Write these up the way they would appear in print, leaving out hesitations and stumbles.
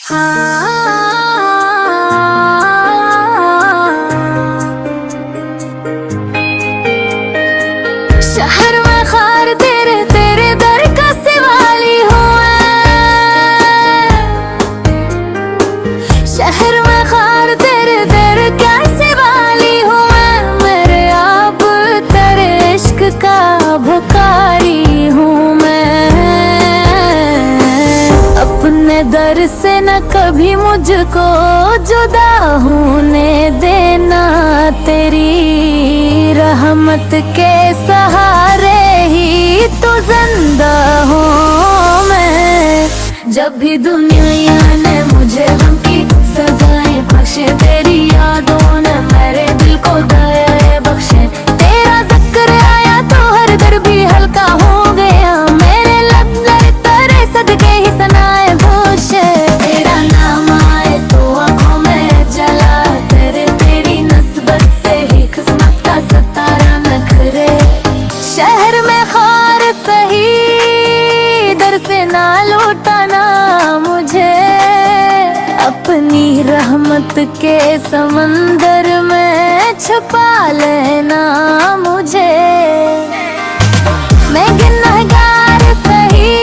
शहर में खार तेरे तेरे दर का सिवाली हूँ मैं। शहर में खार तेरे दर का सिवाली हूँ मैं। मेरे आप तेरे इश्क का भुखारी हूँ मैं। अपने दर से न कभी मुझको जुदा होने देना। तेरी रहमत के सहारे ही तो जिंदा हूँ मैं। जब भी दुनिया ने मुझे गम की सजाएं बख्शे, तेरी यादों ने मेरे दिल को दया बख्शे। तेरा जिक्र आया तो हर दर भी हल्का हो गया। मेरे लब तेरे सदके ही सनाए भूषे। तेरा नाम आए तो आंखों में जला। तेरी नस्बत से ही किस्मत का सितारा नखरे। शहर में खार सही दर से ना लौटाना मुझे। अपनी रहमत के समंदर में छुपा लेना मुझे। मैं गुनहगार सही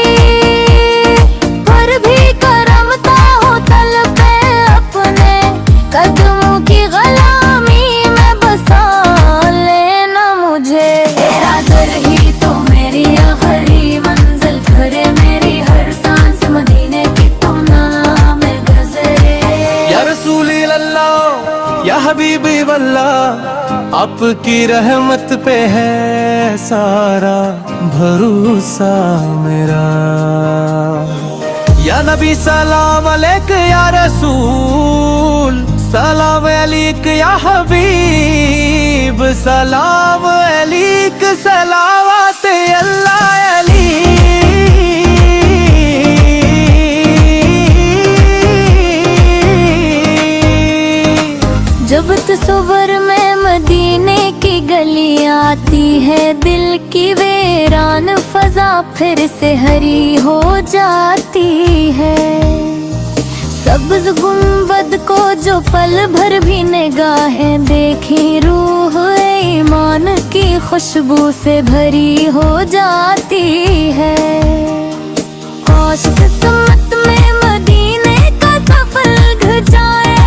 पर भी करमता हूँ तल पे अपने। कदमों की गुलामी में बसा लेना मुझे। तेरा दर ही तो मेरी आखिरी मंजिल करे। मेरी हर सांस मदीने की तो नाम गुजरे। या रसूली अल्लाह या हबीबी वल्लाह, आपकी रहमत पे है सारा भरोसा मेरा। या नबी सलाम अलैक या रसूल, सलाम अलैक या हबीब। सलाम अलैक सलावत अल्लाह अली। जब तस्वर में मदीने की गली आती है, दिल की वीरान फजा फिर से हरी हो जाती है। सब्ज गुंबद को जो पल भर भी निगाहें देखी, रूह ईमान की खुशबू से भरी हो जाती है। काश किस्मत में मदीने का सफर लग जाए।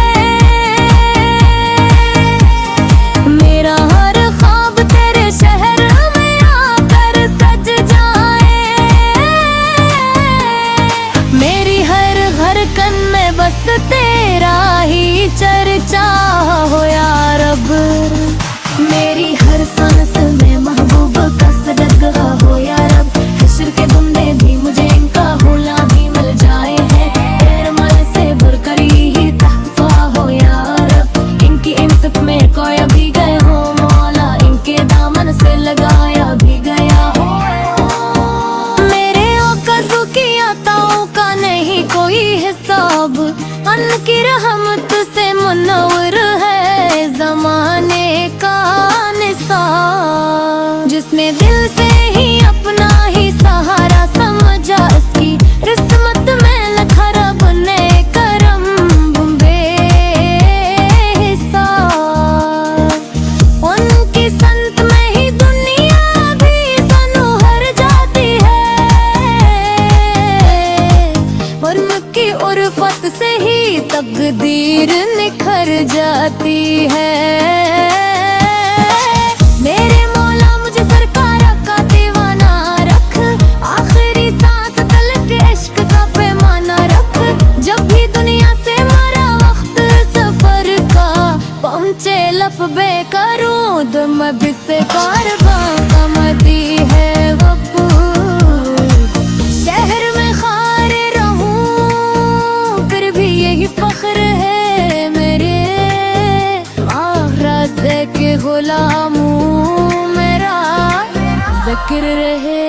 मेरा हर ख्वाब तेरे शहर में आकर सज जाए। मेरी हर धड़कन में बस तेरा ही चर्चा हो या रब। मेरी हर सांस में महबूब का सदका हो या रब। हश्र के बंदे भी मुझे इनका होला भी मिल जाए हैं। गैर मन से भरकर ही तहफा हो या रब। इनकी इम्तित में कोया भी गए हो मौला, इनके दामन से लगाया भी गया हो। मेरे औकज़ों की अताओं का नहीं कोई हिसाब। उनकी रहमत से मुनव्वर है ज़माने का निसाब। जिसने दिल से ही अपना ही सहारा समझा, उसकी किस्मत में लिखा रब ने करम बेहिसाब। उनकी संत में ही दुनिया भी सनूहर जाती है। और उनकी उर्फत से ही तकदीर निखर जाती है। मेरे मौला मुझे सरकार का दीवाना रख। आखिरी सांस तलक इश्क का पैमाना रख। जब भी दुनिया से मरा वक्त सफर का पहुँचे लब बेकरूं दम बिसे कारवां कमती है वफूर। शहर में खारे रहूं फिर भी यही फख्र है मेरे। आखरा से के गुलाम हूँ मेरा जिक्र रहे।